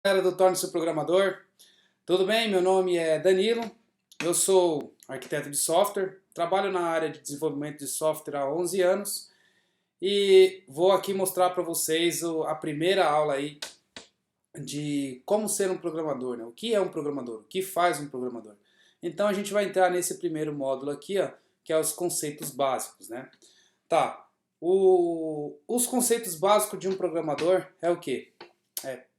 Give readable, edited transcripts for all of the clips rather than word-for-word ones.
Galera do Torne-se Programador, tudo bem? Meu nome é Danilo, eu sou arquiteto de software, trabalho na área de desenvolvimento de software há 11 anos e vou aqui mostrar para vocês a primeira aula aí de como ser um programador, né? O que é um programador, o que faz um programador. Então a gente vai entrar nesse primeiro módulo aqui, ó, que é os conceitos básicos, né? Tá, os conceitos básicos de um programador é o quê?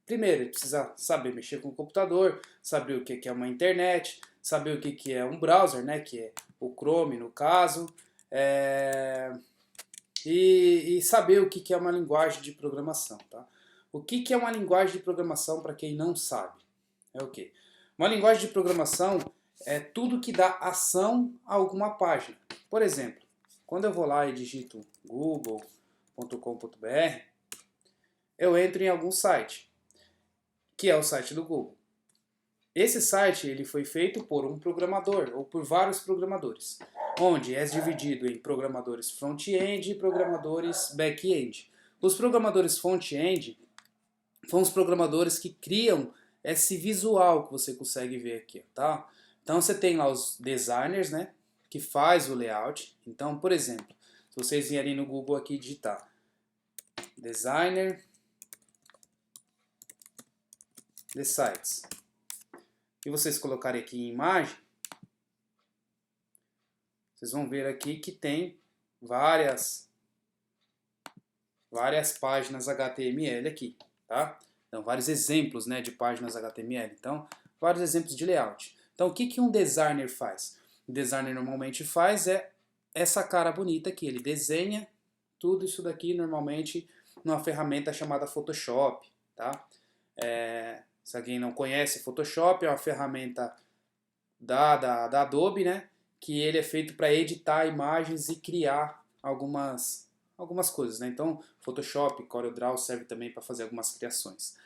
Primeiro, ele precisa saber mexer com o computador, saber o que é uma internet, saber o que é um browser, né, que é o Chrome no caso, e saber o que é uma linguagem de programação. Tá? O que é uma linguagem de programação para quem não sabe? É o quê? Uma linguagem de programação é tudo que dá ação a alguma página. Por exemplo, quando eu vou lá e digito google.com.br, eu entro em algum site, que é o site do Google. Esse site ele foi feito por um programador ou por vários programadores, onde é dividido em programadores front-end e programadores back-end. Os programadores front-end são os programadores que criam esse visual que você consegue ver aqui, tá? Então você tem lá os designers, né, que faz o layout. Então, por exemplo, se vocês vierem no Google aqui digitar designer de sites e vocês colocarem aqui em imagem, vocês vão ver aqui que tem várias páginas HTML aqui, tá? Então, vários exemplos, né, de páginas HTML. Então, vários exemplos de layout. Então, o que um designer faz? O designer normalmente faz essa cara bonita aqui. Ele desenha tudo isso daqui normalmente numa ferramenta chamada Photoshop, tá? Se alguém não conhece, Photoshop é uma ferramenta da Adobe, né? Que ele é feito para editar imagens e criar algumas coisas, né? Então, Photoshop, CorelDRAW serve também para fazer algumas criações.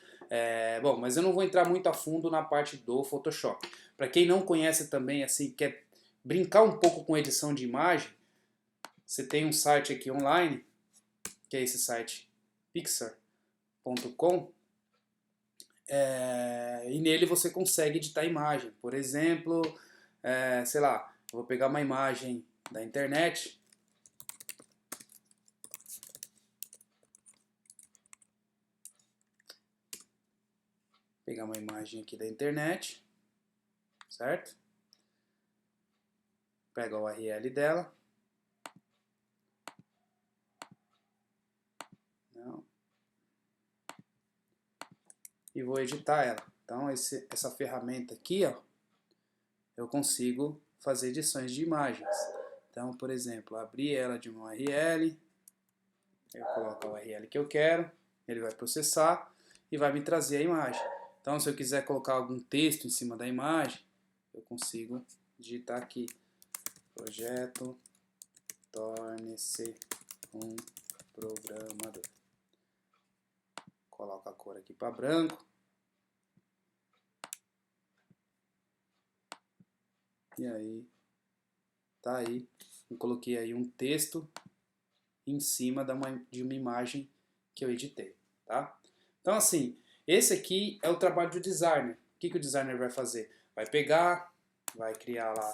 Bom, mas eu não vou entrar muito a fundo na parte do Photoshop. Para quem não conhece também, assim, quer brincar um pouco com edição de imagem, você tem um site aqui online, que é esse site pixar.com, e nele você consegue editar imagem. Por exemplo, sei lá, eu vou pegar uma imagem da internet. Pegar uma imagem aqui da internet, certo? Pega o URL dela. Não. E vou editar ela. Então essa ferramenta aqui, ó, eu consigo fazer edições de imagens. Então, por exemplo, abrir ela de uma URL, eu coloco a URL que eu quero, ele vai processar e vai me trazer a imagem. Então, se eu quiser colocar algum texto em cima da imagem, eu consigo digitar aqui, projeto torne-se um programador. Coloco a cor aqui para branco. E aí, tá aí. Eu coloquei aí um texto em cima de uma imagem que eu editei, tá? Então, assim, esse aqui é o trabalho do designer. O que o designer vai fazer? Vai pegar, vai criar lá.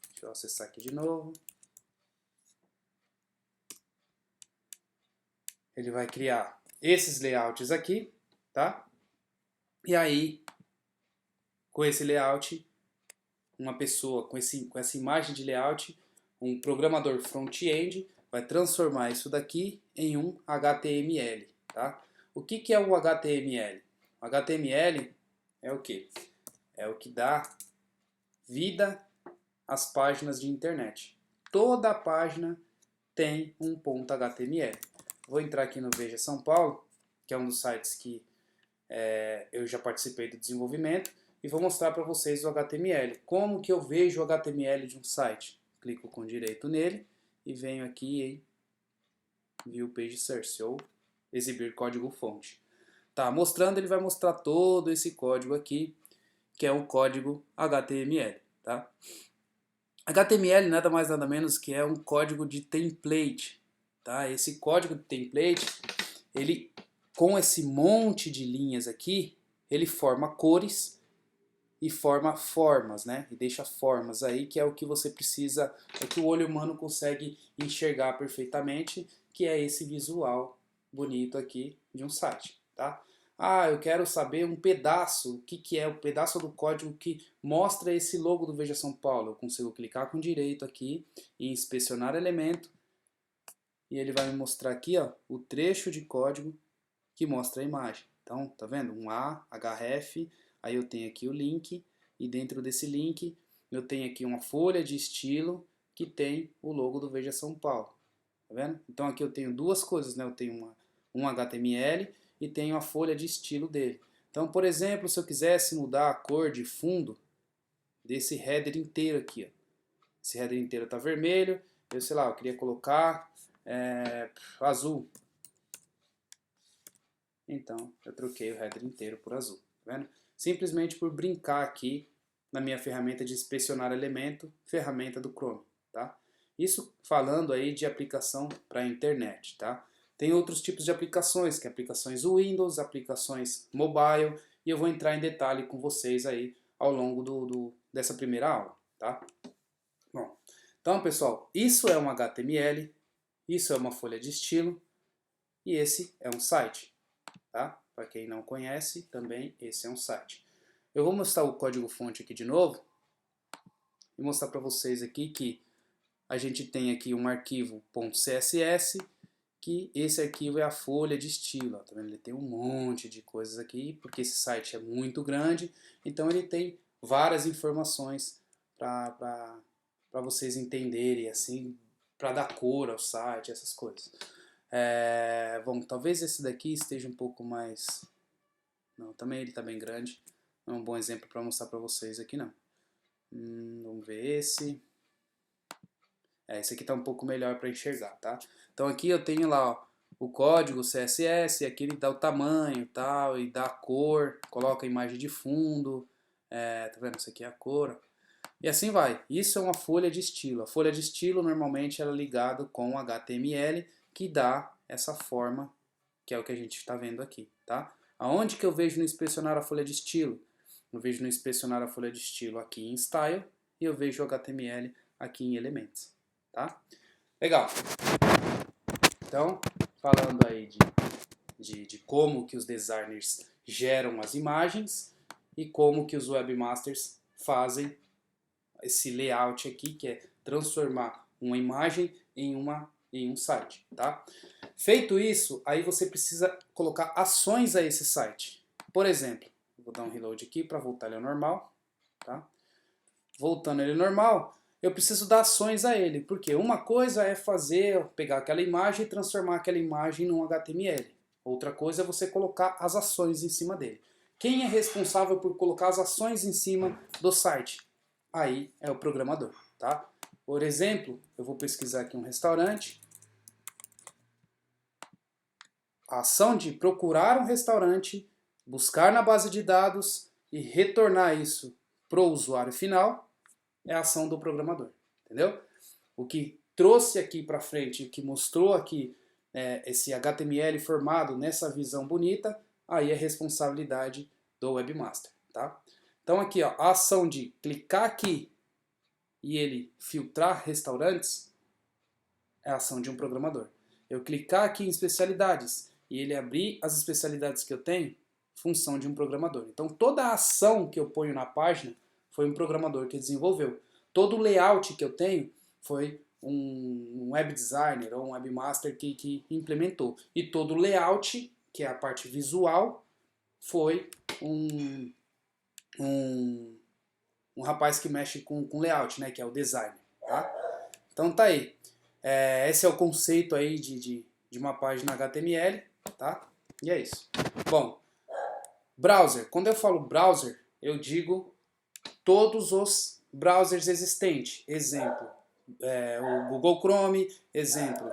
Deixa eu acessar aqui de novo. Ele vai criar esses layouts aqui, tá? E aí, com esse layout, uma pessoa com essa imagem de layout, um programador front-end, vai transformar isso daqui em um HTML, tá? O que é o HTML? O HTML é o que? É o que dá vida às páginas de internet. Toda página tem um ponto HTML. Vou entrar aqui no Veja São Paulo, que é um dos sites que eu já participei do desenvolvimento, e vou mostrar para vocês o HTML. Como que eu vejo o HTML de um site? Clico com direito nele e venho aqui em View Page Source, ou exibir código fonte. Tá, mostrando, ele vai mostrar todo esse código aqui, que é um código HTML, tá? HTML nada mais nada menos que é um código de template, tá? Esse código de template, ele com esse monte de linhas aqui, ele forma cores e forma formas, né? E deixa formas aí, que é o que você precisa, é que o olho humano consegue enxergar perfeitamente, que é esse visual bonito aqui de um site, tá? Ah, eu quero saber um pedaço, o que é o pedaço do código que mostra esse logo do Veja São Paulo. Eu consigo clicar com direito aqui e inspecionar elemento, e ele vai me mostrar aqui, ó, o trecho de código que mostra a imagem. Então, tá vendo? Um A, href, aí eu tenho aqui o link, e dentro desse link eu tenho aqui uma folha de estilo que tem o logo do Veja São Paulo. Tá vendo? Então aqui eu tenho duas coisas, né? Eu tenho um HTML e tenho a folha de estilo dele. Então, por exemplo, se eu quisesse mudar a cor de fundo desse header inteiro aqui, ó. Esse header inteiro está vermelho, eu sei lá, eu queria colocar azul. Então, eu troquei o header inteiro por azul, tá vendo? Simplesmente por brincar aqui na minha ferramenta de inspecionar elemento, ferramenta do Chrome, tá? Isso falando aí de aplicação para a internet, tá? Tem outros tipos de aplicações, que é aplicações Windows, aplicações mobile, e eu vou entrar em detalhe com vocês aí ao longo dessa primeira aula, tá? Bom, então pessoal, isso é um HTML, isso é uma folha de estilo, e esse é um site. Tá? Para quem não conhece, também esse é um site. Eu vou mostrar o código-fonte aqui de novo e mostrar para vocês aqui que a gente tem aqui um arquivo .css, que esse arquivo é a folha de estilo. Ó, tá vendo? Ele tem um monte de coisas aqui, porque esse site é muito grande, então ele tem várias informações para vocês entenderem, assim, para dar cor ao site, essas coisas. Bom, talvez esse daqui esteja um pouco mais... Não, também ele está bem grande. Não é um bom exemplo para mostrar para vocês aqui, não. Vamos ver esse. Esse aqui está um pouco melhor para enxergar, tá? Então aqui eu tenho lá, ó, o código CSS, aqui ele dá o tamanho tal, e dá a cor, coloca a imagem de fundo. Tá vendo? Isso aqui é a cor. E assim vai. Isso é uma folha de estilo. A folha de estilo normalmente ela é ligada com HTML, que dá essa forma, que é o que a gente está vendo aqui, tá? Aonde que eu vejo no inspecionar a folha de estilo? Eu vejo no inspecionar a folha de estilo aqui em Style e eu vejo o HTML aqui em Elements, tá? Legal. Então, falando aí de como que os designers geram as imagens e como que os webmasters fazem esse layout aqui, que é transformar uma imagem em um site, tá? Feito isso, aí você precisa colocar ações a esse site. Por exemplo, vou dar um reload aqui para voltar ele ao normal, tá? Voltando ele ao normal, eu preciso dar ações a ele, porque uma coisa é pegar aquela imagem e transformar aquela imagem num HTML. Outra coisa é você colocar as ações em cima dele. Quem é responsável por colocar as ações em cima do site? Aí é o programador, tá? Por exemplo, eu vou pesquisar aqui um restaurante. A ação de procurar um restaurante, buscar na base de dados e retornar isso para o usuário final é a ação do programador, entendeu? O que trouxe aqui para frente, o que mostrou aqui esse HTML formado nessa visão bonita, aí é responsabilidade do webmaster, tá? Então aqui, ó, a ação de clicar aqui e ele filtrar restaurantes é a ação de um programador. Eu clicar aqui em especialidades e ele abrir as especialidades que eu tenho, função de um programador. Então toda a ação que eu ponho na página foi um programador que desenvolveu. Todo o layout que eu tenho foi um web designer ou um webmaster que implementou. E todo o layout, que é a parte visual, foi um rapaz que mexe com layout, né, que é o designer, tá? Então tá aí. Esse é o conceito aí de uma página HTML, tá? E é isso. Bom, browser. Quando eu falo browser, eu digo todos os browsers existentes. Exemplo, o Google Chrome. Exemplo,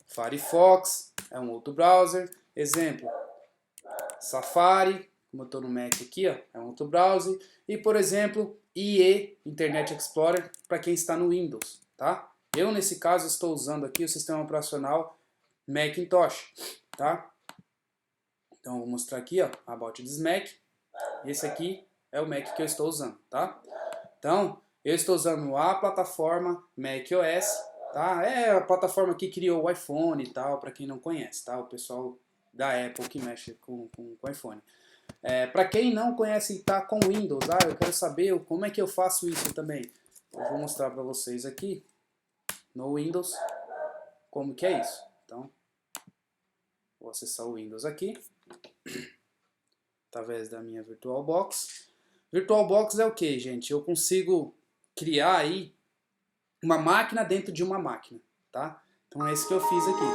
Firefox, é um outro browser. Exemplo, Safari, como eu estou no Mac aqui, ó, é um outro browser. E, por exemplo, IE, Internet Explorer, para quem está no Windows, tá? Eu, nesse caso, estou usando aqui o sistema operacional Macintosh, tá? Então eu vou mostrar aqui, ó, About This Mac. Esse aqui é o Mac que eu estou usando, tá? Então, eu estou usando a plataforma macOS, tá? É a plataforma que criou o iPhone e tal, para quem não conhece, tá? O pessoal da Apple que mexe com o iPhone. Para quem não conhece e tá com Windows, eu quero saber como é que eu faço isso também. Eu vou mostrar para vocês aqui no Windows como que é isso. Então, vou acessar o Windows aqui, através da minha VirtualBox. VirtualBox é o que, gente? Eu consigo criar aí uma máquina dentro de uma máquina, tá? Então é isso que eu fiz aqui.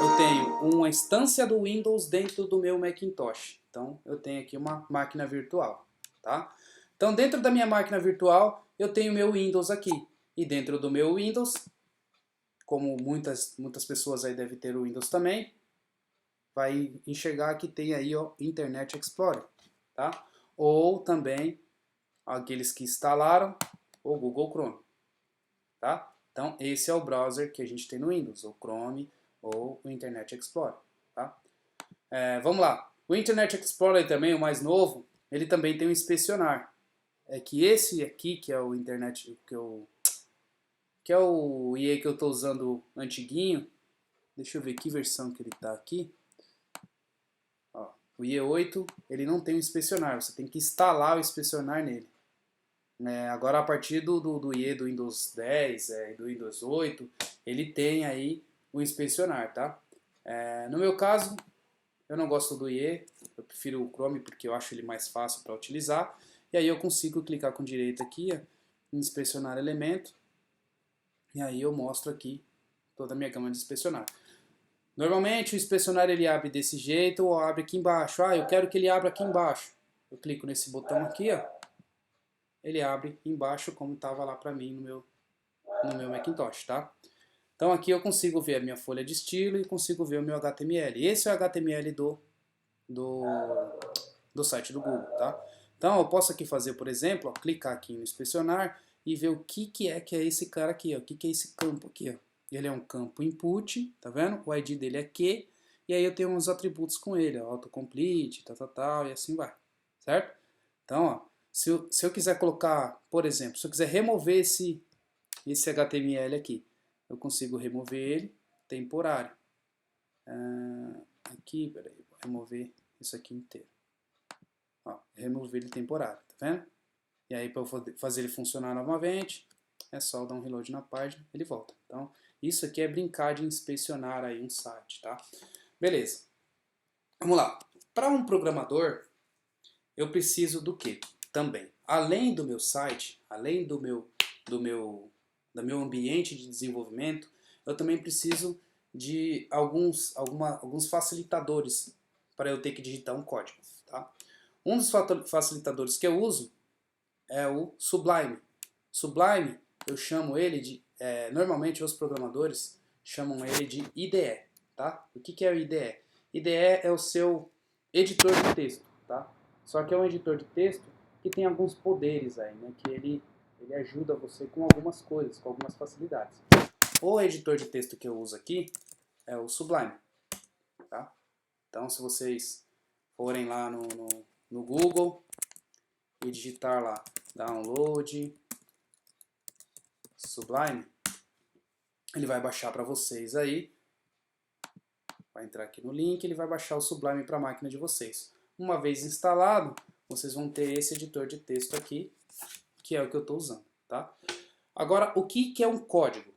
Eu tenho uma instância do Windows dentro do meu Macintosh. Então eu tenho aqui uma máquina virtual, tá? Então dentro da minha máquina virtual eu tenho meu Windows aqui. E dentro do meu Windows, como muitas pessoas aí devem ter o Windows também, vai enxergar que tem aí o Internet Explorer, tá? Ou também aqueles que instalaram o Google Chrome, tá? Então esse é o browser que a gente tem no Windows, o Chrome ou o Internet Explorer, tá? Vamos lá. O Internet Explorer também, o mais novo, ele também tem um inspecionar. É que esse aqui, que é o Internet, que é o IE que eu estou usando antiguinho, deixa eu ver que versão que ele está aqui. Ó, o IE8, ele não tem um inspecionar, você tem que instalar o inspecionar nele. Agora a partir do IE do Windows 10, do Windows 8, ele tem aí o inspecionar, tá? No meu caso, eu não gosto do IE, eu prefiro o Chrome porque eu acho ele mais fácil para utilizar. E aí eu consigo clicar com direito aqui, em inspecionar elemento, e aí eu mostro aqui toda a minha gama de inspecionar. Normalmente o inspecionar ele abre desse jeito ou abre aqui embaixo. Eu quero que ele abra aqui embaixo. Eu clico nesse botão aqui, ó. Ele abre embaixo como estava lá para mim no meu Macintosh, tá? Então aqui eu consigo ver a minha folha de estilo e consigo ver o meu HTML. Esse é o HTML do site do Google, tá? Então eu posso aqui fazer, por exemplo, clicar aqui no inspecionar e ver o que é esse cara aqui, ó. O que é esse campo aqui, ó. Ele é um campo input, tá vendo? O ID dele é Q, e aí eu tenho uns atributos com ele, ó, autocomplete, tal, e assim vai, certo? Então, ó, se eu quiser colocar, por exemplo, se eu quiser remover esse HTML aqui, eu consigo remover ele temporário. Aqui, peraí, vou remover isso aqui inteiro. Ó, remover ele temporário, tá vendo? E aí para eu fazer ele funcionar novamente, é só dar um reload na página, ele volta. Então, isso aqui é brincar de inspecionar aí um site, tá? Beleza. Vamos lá. Para um programador, eu preciso do quê? Também, além do meu site, além do meu ambiente de desenvolvimento, eu também preciso de alguns facilitadores para eu ter que digitar um código, tá? Um dos facilitadores que eu uso é o Sublime. Sublime, eu chamo ele de, normalmente os programadores chamam ele de IDE, tá? O que é o IDE? IDE é o seu editor de texto, tá? Só que é um editor de texto que tem alguns poderes aí, né? Que ele ajuda você com algumas coisas, com algumas facilidades. O editor de texto que eu uso aqui é o Sublime, tá? Então, se vocês forem lá no Google e digitar lá download Sublime, ele vai baixar para vocês aí. Vai entrar aqui no link, ele vai baixar o Sublime para a máquina de vocês. Uma vez instalado, vocês vão ter esse editor de texto aqui, que é o que eu estou usando, tá? Agora, o que é um código?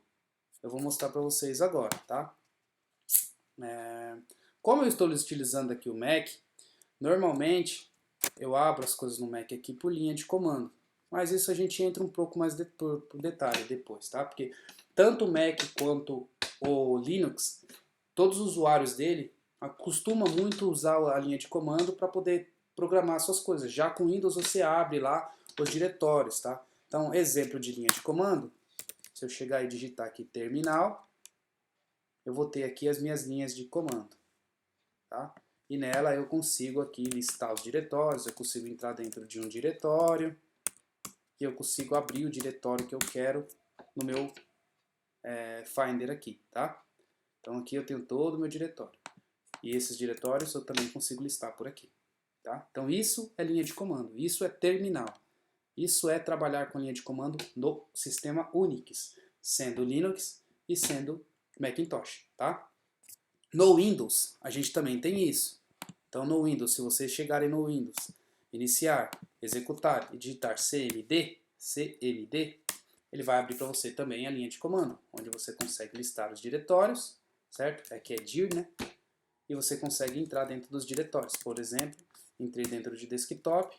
Eu vou mostrar para vocês agora, tá? Como eu estou utilizando aqui o Mac, normalmente eu abro as coisas no Mac aqui por linha de comando. Mas isso a gente entra um pouco mais por detalhe depois, tá? Porque tanto o Mac quanto o Linux, todos os usuários dele costumam muito usar a linha de comando para poder programar suas coisas. Já com Windows você abre lá os diretórios, tá? Então, exemplo de linha de comando, se eu chegar e digitar aqui terminal, eu vou ter aqui as minhas linhas de comando, tá? E nela eu consigo aqui listar os diretórios, eu consigo entrar dentro de um diretório, e eu consigo abrir o diretório que eu quero no meu Finder aqui, tá? Então aqui eu tenho todo o meu diretório. E esses diretórios eu também consigo listar por aqui. Tá? Então isso é linha de comando, isso é terminal. Isso é trabalhar com linha de comando no sistema Unix, sendo Linux e sendo Macintosh. Tá? No Windows, a gente também tem isso. Então no Windows, se vocês chegarem no Windows, iniciar, executar e digitar cmd, ele vai abrir para você também a linha de comando, onde você consegue listar os diretórios, certo? Aqui é dir, né? E você consegue entrar dentro dos diretórios. Por exemplo, entrei dentro de desktop,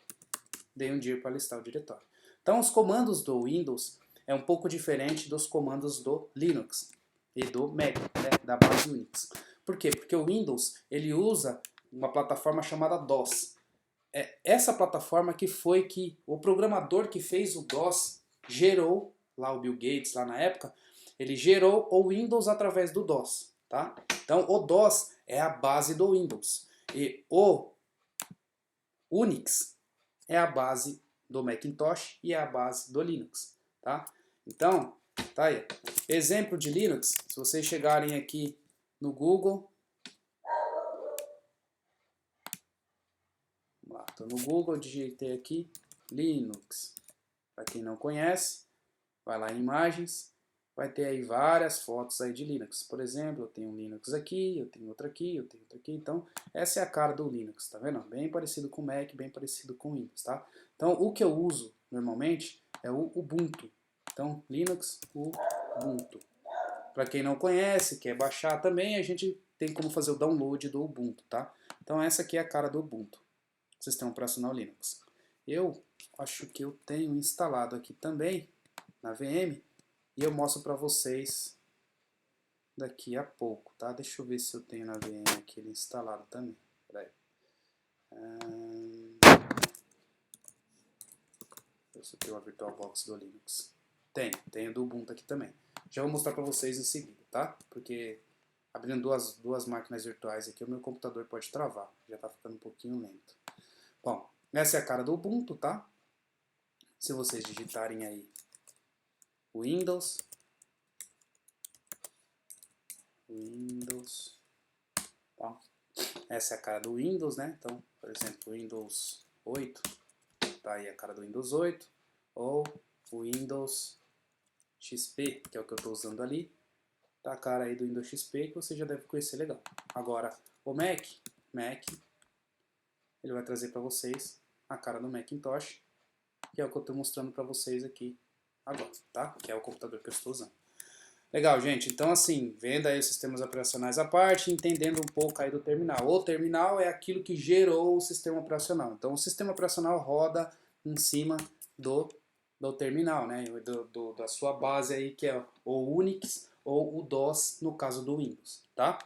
dei um dir para listar o diretório. Então os comandos do Windows é um pouco diferente dos comandos do Linux e do Mac, né? Da base Unix. Por quê? Porque o Windows ele usa uma plataforma chamada DOS. É essa plataforma que foi que o programador que fez o DOS gerou, lá o Bill Gates, lá na época, ele gerou o Windows através do DOS. Tá? Então o DOS é a base do Windows. E o Unix é a base do Macintosh e é a base do Linux. Tá? Então, tá aí. Exemplo de Linux, se vocês chegarem aqui no Google, estou no Google, digitei aqui Linux. Para quem não conhece, vai lá em imagens, vai ter aí várias fotos aí de Linux. Por exemplo, eu tenho um Linux aqui, eu tenho outro aqui, eu tenho outro aqui. Então, essa é a cara do Linux, tá vendo? Bem parecido com o Mac, bem parecido com o Windows, tá? Então, o que eu uso normalmente é o Ubuntu. Então, Linux, Ubuntu. Para quem não conhece, quer baixar também, a gente tem como fazer o download do Ubuntu, tá? Então, essa aqui é a cara do Ubuntu, sistema operacional Linux. Eu acho que eu tenho instalado aqui também na VM e eu mostro para vocês daqui a pouco, tá? Deixa eu ver se eu tenho na VM aqui ele instalado também. Peraí. Se eu tenho a VirtualBox do Linux. Tenho do Ubuntu aqui também. Já vou mostrar para vocês em seguida, tá? Porque abrindo duas máquinas virtuais aqui, o meu computador pode travar. Já tá ficando um pouquinho lento. Bom, essa é a cara do Ubuntu, tá? Se vocês digitarem aí Windows, tá? Essa é a cara do Windows, né? Então, por exemplo, Windows 8, tá aí a cara do Windows 8, ou o Windows XP, que é o que eu estou usando ali, tá a cara aí do Windows XP, que você já deve conhecer legal. Agora, o Mac, ele vai trazer para vocês a cara do Macintosh, que é o que eu estou mostrando para vocês aqui agora, tá? Que é o computador que eu estou usando. Legal, gente. Então, assim, vendo aí os sistemas operacionais à parte, entendendo um pouco aí do terminal. O terminal é aquilo que gerou o sistema operacional. Então, o sistema operacional roda em cima do terminal, né? Da sua base aí, que é o Unix ou o DOS, no caso do Windows, tá?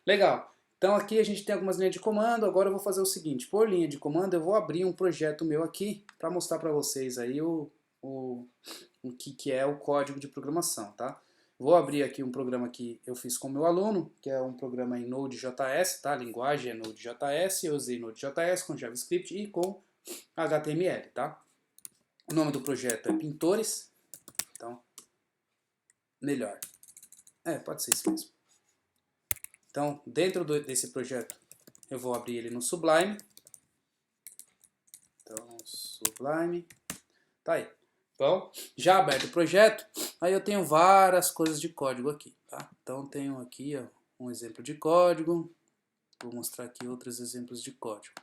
Legal. Então, aqui a gente tem algumas linhas de comando. Agora eu vou fazer o seguinte. Por linha de comando, eu vou abrir um projeto meu aqui para mostrar para vocês aí o que é o código de programação, tá? Vou abrir aqui um programa que eu fiz com meu aluno, que é um programa em Node.js, tá? A linguagem é Node.js, eu usei Node.js com JavaScript e com HTML, tá? O nome do projeto é Pintores, então, melhor. Pode ser isso mesmo. Então, dentro desse projeto, eu vou abrir ele no Sublime. Então, Sublime, tá aí. Então, já aberto o projeto, aí eu tenho várias coisas de código aqui, tá? Então, tenho aqui ó, um exemplo de código, vou mostrar aqui outros exemplos de código.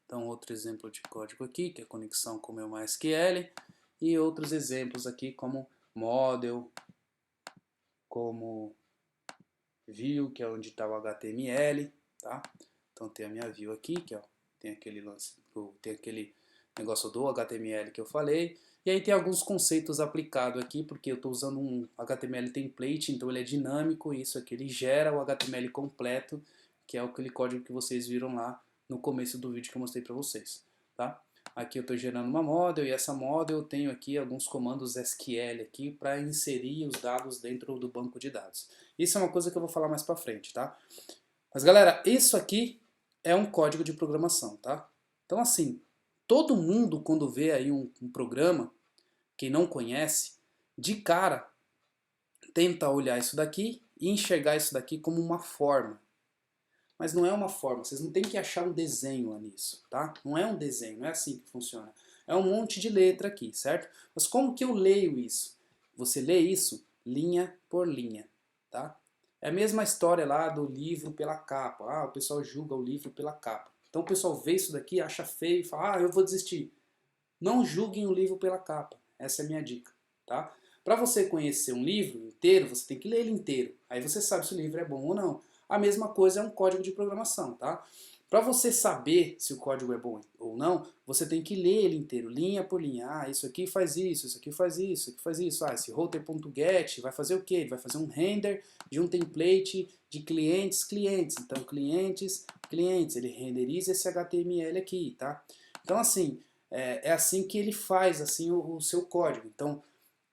Então, outro exemplo de código aqui, que é conexão com o meu MySQL, e outros exemplos aqui como model, como view, que é onde está o HTML, tá? Então, tem a minha view aqui, que ó, tem aquele lance, tem aquele negócio do HTML que eu falei. E aí tem alguns conceitos aplicados aqui, porque eu estou usando um HTML template, então ele é dinâmico, e isso aqui ele gera o HTML completo, que é aquele código que vocês viram lá no começo do vídeo que eu mostrei para vocês, tá? Aqui eu estou gerando uma model, e essa model eu tenho aqui alguns comandos SQL aqui para inserir os dados dentro do banco de dados. Isso é uma coisa que eu vou falar mais para frente, tá? Mas galera, isso aqui é um código de programação, tá? Então assim, todo mundo quando vê aí um programa, quem não conhece, de cara tenta olhar isso daqui e enxergar isso daqui como uma forma. mas não é uma forma, vocês não tem que achar um desenho lá nisso, tá? Não é um desenho, não é assim que funciona. É um monte de letra aqui, certo? Mas como que eu leio isso? Você lê isso linha por linha, tá? É a mesma história lá do livro pela capa. Ah, o pessoal julga o livro pela capa. Então o pessoal vê isso daqui, acha feio e fala, ah, eu vou desistir. Não julguem o livro pela capa. Essa é a minha dica, tá? Para você conhecer um livro inteiro, você tem que ler ele inteiro. Aí você sabe se o livro é bom ou não. A mesma coisa é um código de programação, tá? Para você saber se o código é bom ou não, você tem que ler ele inteiro, linha por linha. Ah, isso aqui faz isso aqui faz isso aqui faz isso. Ah, esse router.get vai fazer o quê? Ele vai fazer um render de um template de clientes. Então, clientes, ele renderiza esse HTML aqui, tá? Então, assim, é assim que ele faz assim o seu código. Então,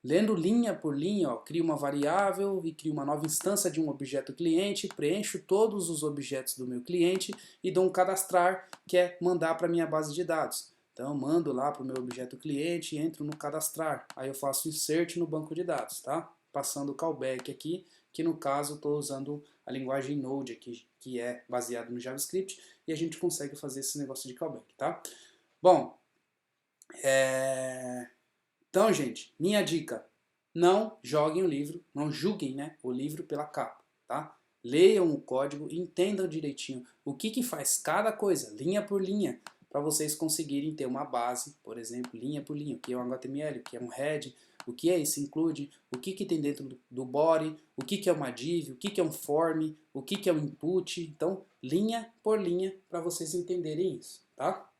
lendo linha por linha, ó, crio uma variável e crio uma nova instância de um objeto cliente, preencho todos os objetos do meu cliente e dou um cadastrar, que é mandar para a minha base de dados. Então eu mando lá para o meu objeto cliente e entro no cadastrar. Aí eu faço insert no banco de dados, tá? Passando o callback aqui, que no caso estou usando a linguagem Node aqui, que é baseado no JavaScript, e a gente consegue fazer esse negócio de callback, tá? Bom, então, gente, minha dica, não joguem o livro, não julguem, né, o livro pela capa, tá? Leiam o código e entendam direitinho o que faz cada coisa, linha por linha, para vocês conseguirem ter uma base, por exemplo, linha por linha, o que é um HTML, o que é um head, o que é esse include, o que tem dentro do body, o que é uma div, o que é um form, o que é um input. Então, linha por linha, para vocês entenderem isso, tá?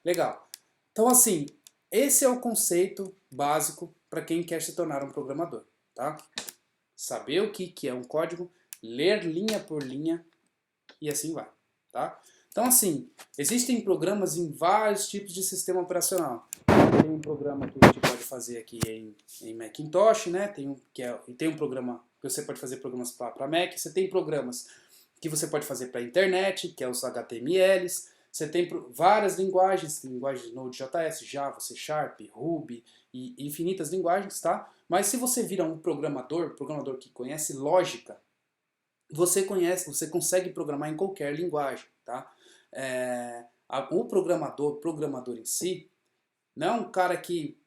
Legal. Então, assim, esse é o conceito básico para quem quer se tornar um programador, tá? Saber o que é um código, ler linha por linha e assim vai, tá? Então, assim, existem programas em vários tipos de sistema operacional. Tem um programa que a gente pode fazer aqui em Macintosh, né? Tem um programa que você pode fazer programas para Mac. Você tem programas que você pode fazer para a internet, que é os HTMLs. Você tem várias linguagens Node.js, Java, C Sharp, Ruby e infinitas linguagens, tá? Mas se você vira um programador que conhece lógica, você consegue programar em qualquer linguagem, tá? O programador em si, não é um cara que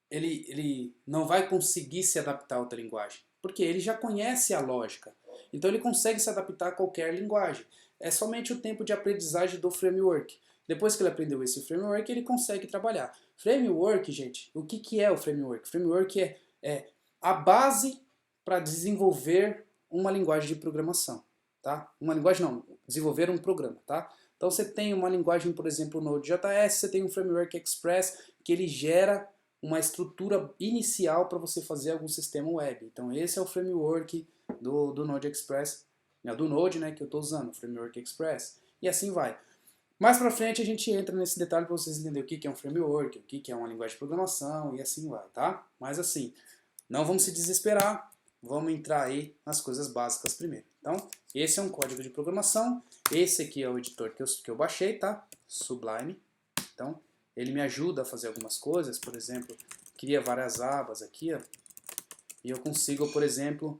ele não vai conseguir se adaptar a outra linguagem, porque ele já conhece a lógica. Então ele consegue se adaptar a qualquer linguagem. É somente o tempo de aprendizagem do framework. Depois que ele aprendeu esse framework, ele consegue trabalhar. Framework, gente, o que é o framework? Framework é a base para desenvolver uma linguagem de programação, tá? Uma linguagem não, desenvolver um programa, tá? Então você tem uma linguagem, por exemplo, Node.js, você tem um framework Express que ele gera uma estrutura inicial para você fazer algum sistema web. Então esse é o framework do Node Express, do Node, né, que eu estou usando, o framework Express. E assim vai. Mais para frente a gente entra nesse detalhe para vocês entenderem o que é um framework, o que é uma linguagem de programação e assim vai, tá? Mas assim, não vamos se desesperar, vamos entrar aí nas coisas básicas primeiro. Então, esse é um código de programação, esse aqui é o editor que eu baixei, tá? Sublime. Então, ele me ajuda a fazer algumas coisas, por exemplo, cria várias abas aqui, ó, e eu consigo, por exemplo,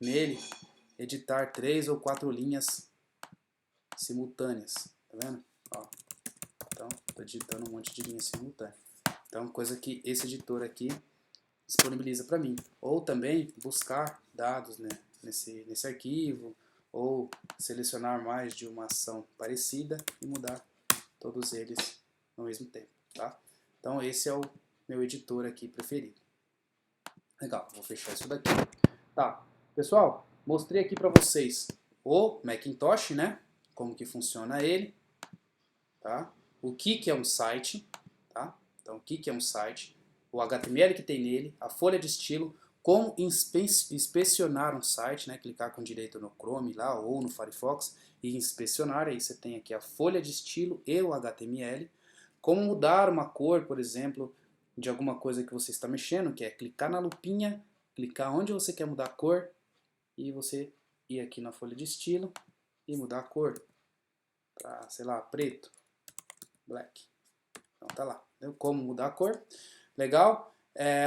nele, editar 3 ou 4 linhas simultâneas, tá vendo? Ó, então, estou editando um monte de linhas simultâneas. Então, coisa que esse editor aqui disponibiliza para mim. Ou também buscar dados, né, nesse arquivo, ou selecionar mais de uma ação parecida e mudar todos eles ao mesmo tempo, tá? Então esse é o meu editor aqui preferido. Legal, vou fechar isso daqui. Tá, pessoal, mostrei aqui para vocês o Macintosh, né? Como que funciona ele, tá? O que é um site, tá? Então o que é um site, o HTML que tem nele, a folha de estilo, como inspecionar um site, né? Clicar com direito no Chrome lá ou no Firefox e inspecionar, aí você tem aqui a folha de estilo e o HTML. Como mudar uma cor, por exemplo, de alguma coisa que você está mexendo, que é clicar na lupinha, clicar onde você quer mudar a cor e você ir aqui na folha de estilo e mudar a cor para, sei lá, preto, black. Então tá lá, como mudar a cor. Legal?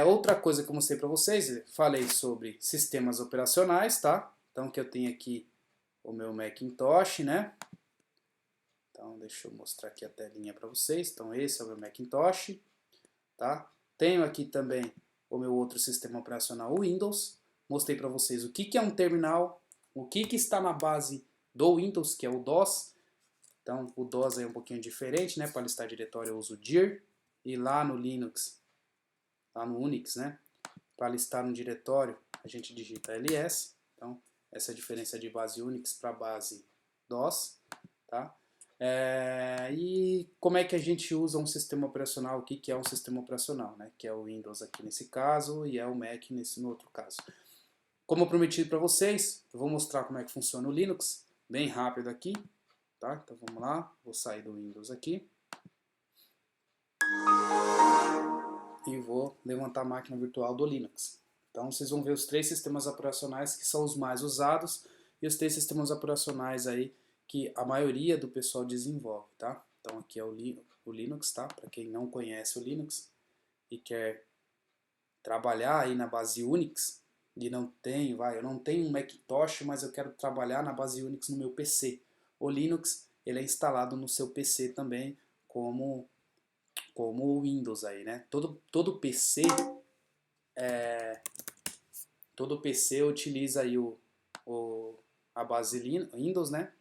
Outra coisa que eu mostrei para vocês, falei sobre sistemas operacionais, tá? Então que eu tenho aqui o meu Macintosh, né? Então, deixa eu mostrar aqui a telinha para vocês. Então, esse é o meu Macintosh, tá? Tenho aqui também o meu outro sistema operacional, o Windows. Mostrei para vocês o que é um terminal, o que está na base do Windows, que é o DOS. Então, o DOS é um pouquinho diferente, né? Para listar diretório eu uso dir. E lá no Linux, lá no Unix, né? Para listar um diretório, a gente digita ls. Então, essa é a diferença de base Unix para base DOS, tá? E como é que a gente usa um sistema operacional? O que é um sistema operacional, né? Que é o Windows aqui nesse caso e é o Mac no outro caso. Como eu prometi para vocês, eu vou mostrar como é que funciona o Linux, bem rápido aqui, tá? Então vamos lá, vou sair do Windows aqui. E vou levantar a máquina virtual do Linux. Então vocês vão ver os 3 sistemas operacionais que são os mais usados e os 3 sistemas operacionais aí que a maioria do pessoal desenvolve, tá? Então aqui é o Linux, tá? Para quem não conhece o Linux e quer trabalhar aí na base Unix e não tem, eu não tenho um Macintosh, mas eu quero trabalhar na base Unix no meu PC. O Linux, ele é instalado no seu PC também como o Windows aí, né? Todo PC utiliza aí a base Windows, né?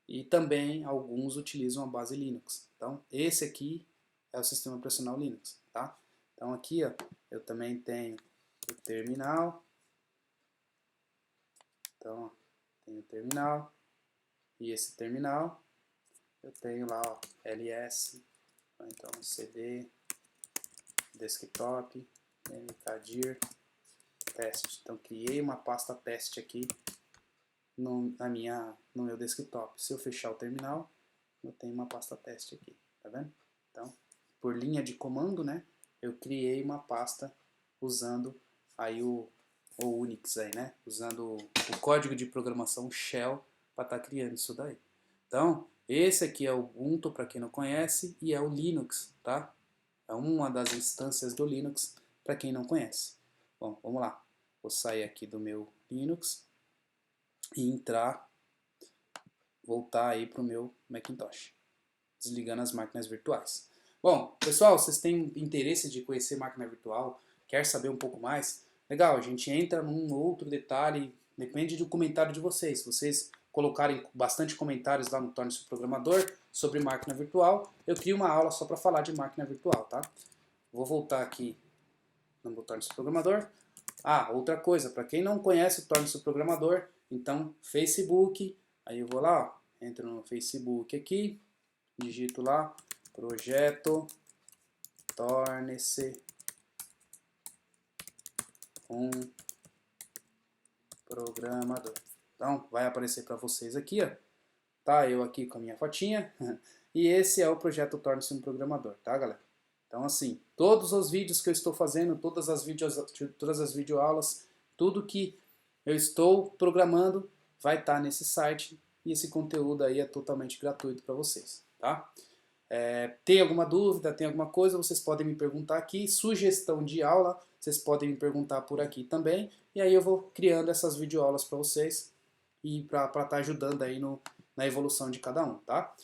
E também alguns utilizam a base Linux. Então, esse aqui é o sistema operacional Linux, tá? Então aqui, ó, eu também tenho o terminal. Então, ó, tenho o terminal e esse terminal eu tenho lá, ó, ls, então CD, desktop, mkdir, teste. Então criei uma pasta teste aqui no meu desktop. Se eu fechar o terminal, eu tenho uma pasta teste aqui, tá vendo? Então, por linha de comando, né, eu criei uma pasta usando aí o Unix aí, né, usando o código de programação shell para estar criando isso daí. Então, esse aqui é o Ubuntu, para quem não conhece, e é o Linux, tá? É uma das instâncias do Linux, para quem não conhece. Bom, vamos lá. Vou sair aqui do meu Linux e voltar aí para o meu Macintosh, desligando as máquinas virtuais. Bom, pessoal, vocês têm interesse de conhecer máquina virtual? Quer saber um pouco mais? Legal, a gente entra num outro detalhe, depende do comentário de vocês. Se vocês colocarem bastante comentários lá no Torne-se Programador sobre máquina virtual, eu crio uma aula só para falar de máquina virtual, tá? Vou voltar aqui no Torne-se Programador. Ah, outra coisa, para quem não conhece o Torne-se Programador, então Facebook, aí eu vou lá, ó, entro no Facebook aqui, digito lá, projeto Torne-se Programador. Então, vai aparecer para vocês aqui, ó. Tá eu aqui com a minha fotinha. E esse é o projeto Torne-se Programador, tá, galera? Então, assim, todos os vídeos que eu estou fazendo, todas as videoaulas, tudo que eu estou programando vai estar nesse site. E esse conteúdo aí é totalmente gratuito para vocês, tá? Tem alguma dúvida, tem alguma coisa, vocês podem me perguntar aqui. Sugestão de aula, vocês podem me perguntar por aqui também. E aí eu vou criando essas videoaulas para vocês e para estar ajudando aí na evolução de cada um, tá?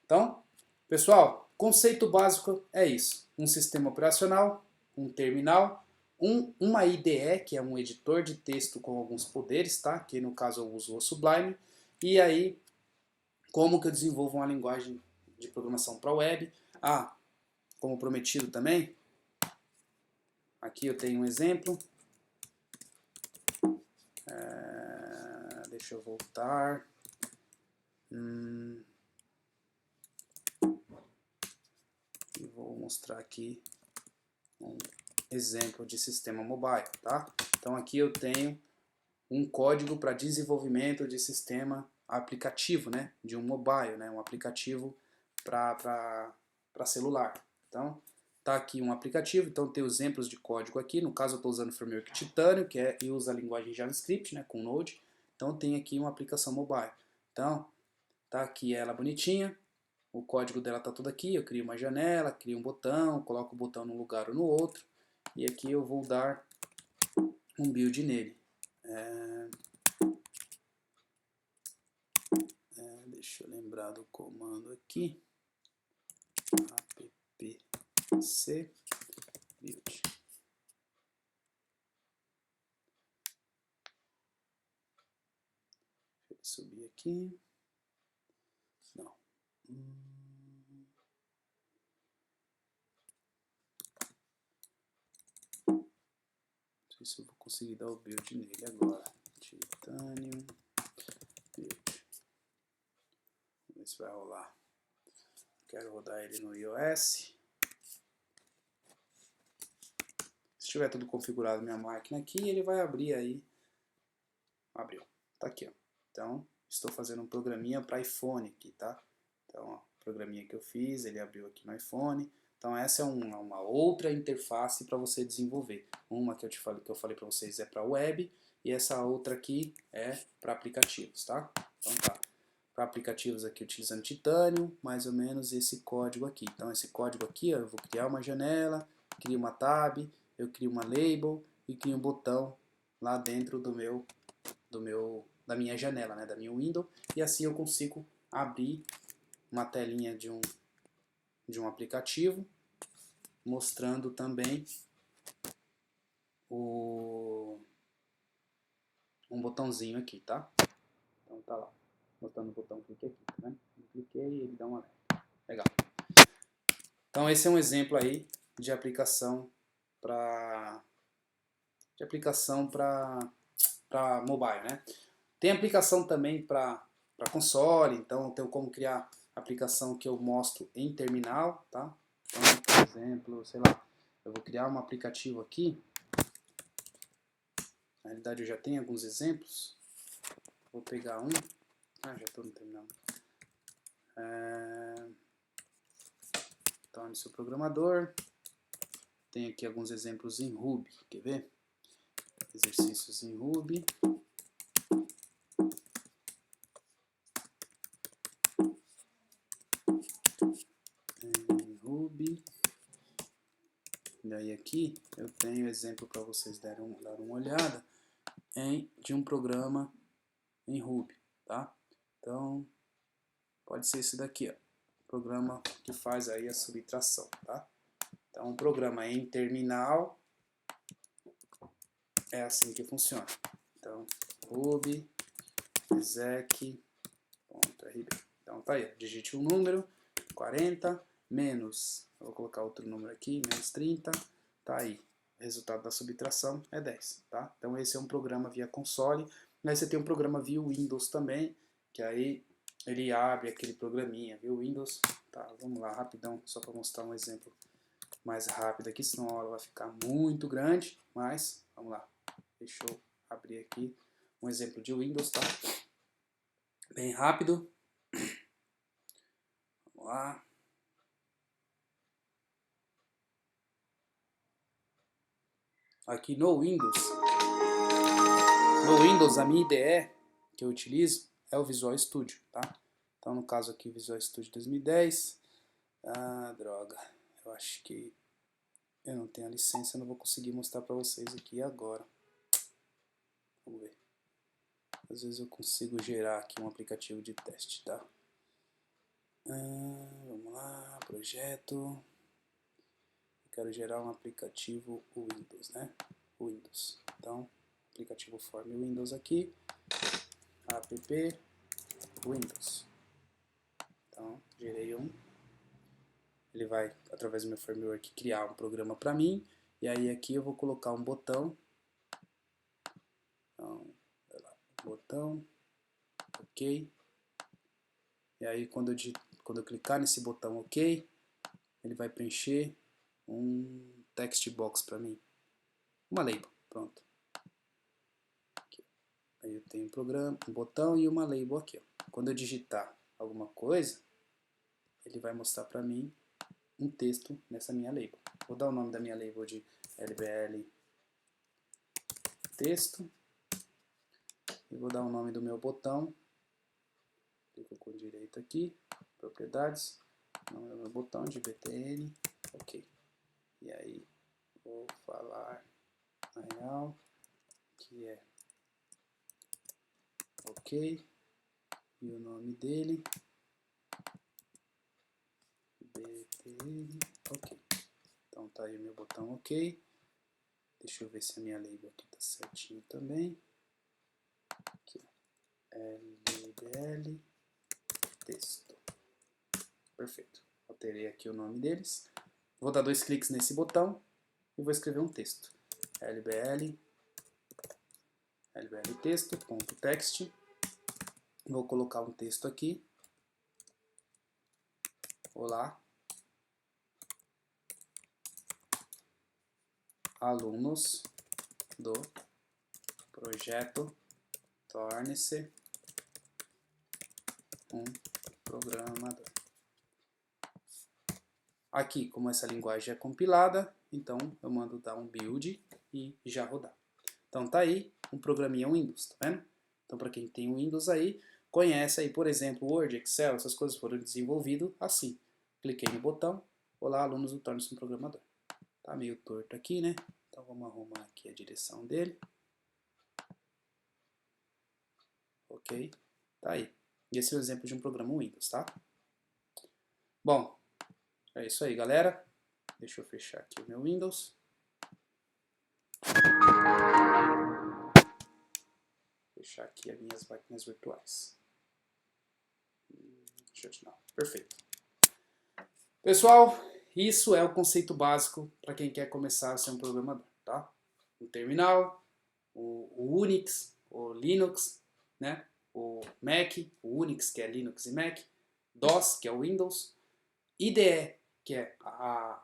Então, pessoal, conceito básico é isso. Um sistema operacional, um terminal, uma IDE, que é um editor de texto com alguns poderes, tá? Que no caso eu uso o Sublime. E aí, como que eu desenvolvo uma linguagem de programação para web. Ah, como prometido também, aqui eu tenho um exemplo. Deixa eu voltar. E vou mostrar aqui um exemplo de sistema mobile, tá? Então aqui eu tenho um código para desenvolvimento de sistema aplicativo, né? De um mobile, né? Um aplicativo para celular. Então, tá aqui um aplicativo, então tem exemplos de código aqui. No caso eu estou usando o framework Titânio, que usa a linguagem JavaScript, né? Com Node. Então tem aqui uma aplicação mobile. Então, tá aqui ela bonitinha. O código dela tá tudo aqui. Eu crio uma janela, crio um botão, coloco o botão num lugar ou no outro. E aqui eu vou dar um build nele. Deixa eu lembrar do comando aqui. appc build. Deixa eu subir aqui. Não. Não sei se eu vou conseguir dar o build nele agora. Titanium build. Vamos ver se vai rolar. Quero rodar ele no iOS. Se tiver tudo configurado na minha máquina aqui, ele vai abrir aí. Abriu. Tá aqui, ó. Então, estou fazendo um programinha para iPhone aqui, tá? Então, ó, programinha que eu fiz, ele abriu aqui no iPhone. Então, essa é uma outra interface para você desenvolver. Uma que eu falei para vocês é para web e essa outra aqui é para aplicativos, tá? Então, tá. Para aplicativos aqui utilizando Titanium, mais ou menos esse código aqui. Então, esse código aqui, ó, eu vou criar uma janela, crio uma tab, eu crio uma label e crio um botão lá dentro da minha janela, né, da minha window, e assim eu consigo abrir uma telinha de um aplicativo, mostrando também um botãozinho aqui, tá? Então tá lá, mostrando o botão, clique aqui, tá vendo? Eu cliquei e ele dá um alerta. Legal. Então esse é um exemplo aí de aplicação para mobile, né? Tem aplicação também para console, então eu tenho como criar aplicação que eu mostro em terminal, tá? Então, por exemplo, sei lá, eu vou criar um aplicativo aqui. Na realidade eu já tenho alguns exemplos. Vou pegar um. Já estou no terminal. Torne-se o programador. Tem aqui alguns exemplos em Ruby. Quer ver? Exercícios em Ruby. E aí aqui eu tenho exemplo para vocês darem uma olhada de um programa em Ruby, tá? Então pode ser esse daqui, ó, programa que faz aí a subtração, tá? Então um programa em terminal é assim que funciona. Então Ruby exec.rb. Então tá aí, digite um número 40 menos, eu vou colocar outro número aqui, menos 30, tá aí. O resultado da subtração é 10, tá? Então esse é um programa via console. Aí você tem um programa via Windows também, que aí ele abre aquele programinha via Windows. Tá, vamos lá rapidão, só para mostrar um exemplo mais rápido aqui, senão a aula vai ficar muito grande, mas vamos lá. Deixa eu abrir aqui um exemplo de Windows, tá? Bem rápido. Vamos lá. Aqui no Windows a minha IDE que eu utilizo é o Visual Studio, tá? Então no caso aqui Visual Studio 2010, droga, eu acho que eu não tenho a licença, eu não vou conseguir mostrar para vocês aqui agora. Vamos ver. Às vezes eu consigo gerar aqui um aplicativo de teste, tá? Vamos lá, projeto. Eu quero gerar um aplicativo Windows, né? Windows. Então, aplicativo form Windows aqui. App Windows. Então, gerei um. Ele vai, através do meu framework, criar um programa para mim. E aí aqui eu vou colocar um botão. Então, botão. Ok. E aí quando eu clicar nesse botão OK, ele vai preencher um text box para mim. Uma label. Pronto. Aqui. Aí eu tenho um botão e uma label aqui. Ó. Quando eu digitar alguma coisa, ele vai mostrar para mim um texto nessa minha label. Vou dar o nome da minha label de LBL texto. E vou dar o nome do meu botão. Clico com direito aqui, propriedades, nome do meu botão de btn, ok. E aí vou falar na real que é ok. e o nome dele, BTN, ok. Então tá aí o meu botão ok. Deixa eu ver se a minha label aqui tá certinho também. Aqui, LBL texto. Perfeito. Alterei aqui o nome deles. Vou dar 2 cliques nesse botão e vou escrever um texto. LBL texto.text. Vou colocar um texto aqui. Olá, alunos do projeto Torne-se um programador. Aqui, como essa linguagem é compilada, então eu mando dar um build e já rodar. Então tá aí um programinha Windows, tá vendo? Então para quem tem Windows aí, conhece aí, por exemplo, Word, Excel, essas coisas foram desenvolvidas assim. Cliquei no botão, olá, alunos do Torne-se um programador. Tá meio torto aqui, né? Então vamos arrumar aqui a direção dele. Ok, tá aí. Esse é o exemplo de um programa Windows, tá? Bom, é isso aí, galera. Deixa eu fechar aqui o meu Windows. Fechar aqui as minhas máquinas virtuais. Não. Perfeito. Pessoal, isso é o conceito básico para quem quer começar a ser um programador, tá? O terminal, o Unix, o Linux, né? O Mac, o Unix, que é Linux e Mac, DOS, que é o Windows, IDE, que é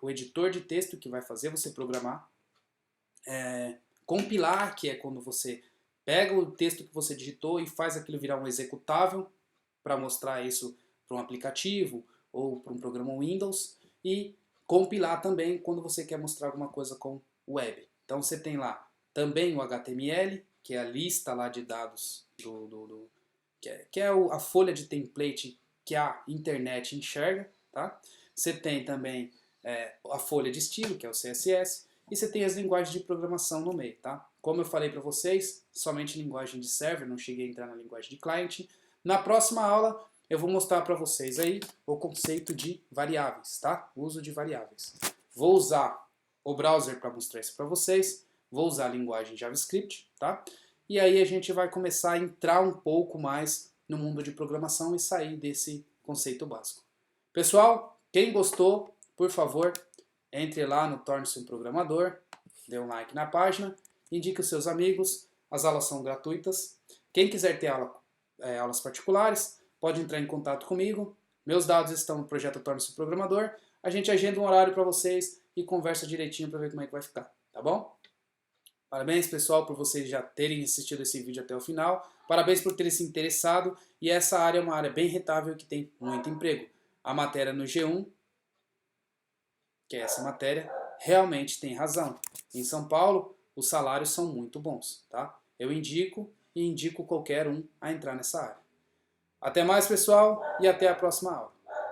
o editor de texto que vai fazer você programar, compilar, que é quando você pega o texto que você digitou e faz aquilo virar um executável para mostrar isso para um aplicativo ou para um programa Windows, e compilar também quando você quer mostrar alguma coisa com web. Então você tem lá também o HTML, que é a lista lá de dados que é a folha de template que a internet enxerga, tá? Você tem também a folha de estilo, que é o CSS, e você tem as linguagens de programação no meio, tá? Como eu falei para vocês, somente linguagem de server, não cheguei a entrar na linguagem de client. Na próxima aula eu vou mostrar para vocês aí o conceito de variáveis, tá? O uso de variáveis. Vou usar o browser para mostrar isso para vocês, vou usar a linguagem JavaScript, tá? E aí a gente vai começar a entrar um pouco mais no mundo de programação e sair desse conceito básico. Pessoal, quem gostou, por favor, entre lá no Torne-se um Programador, dê um like na página, indique os seus amigos, as aulas são gratuitas. Quem quiser ter aulas particulares, pode entrar em contato comigo. Meus dados estão no projeto Torne-se um Programador. A gente agenda um horário para vocês e conversa direitinho para ver como é que vai ficar, tá bom? Parabéns, pessoal, por vocês já terem assistido esse vídeo até o final. Parabéns por terem se interessado. E essa área é uma área bem rentável que tem muito emprego. A matéria no G1, que é essa matéria, realmente tem razão. Em São Paulo, os salários são muito bons, tá? Eu indico e indico qualquer um a entrar nessa área. Até mais, pessoal, e até a próxima aula.